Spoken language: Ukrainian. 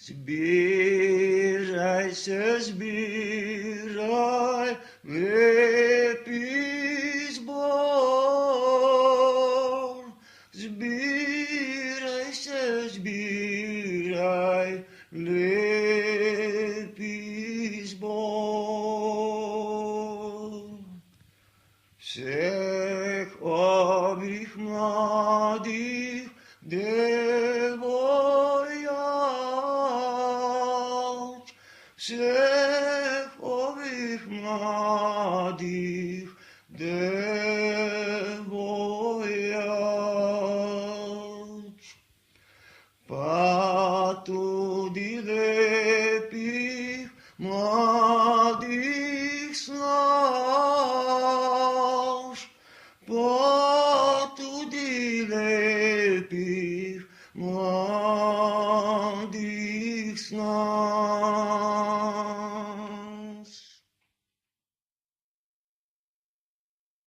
Збирайся, збирай, лепий збор. Збирайся, збирай, лепий збор. Всех обрих младих девояч, всех обрих младих девояч. Патуди лепих младих снаш, патуди лепих младих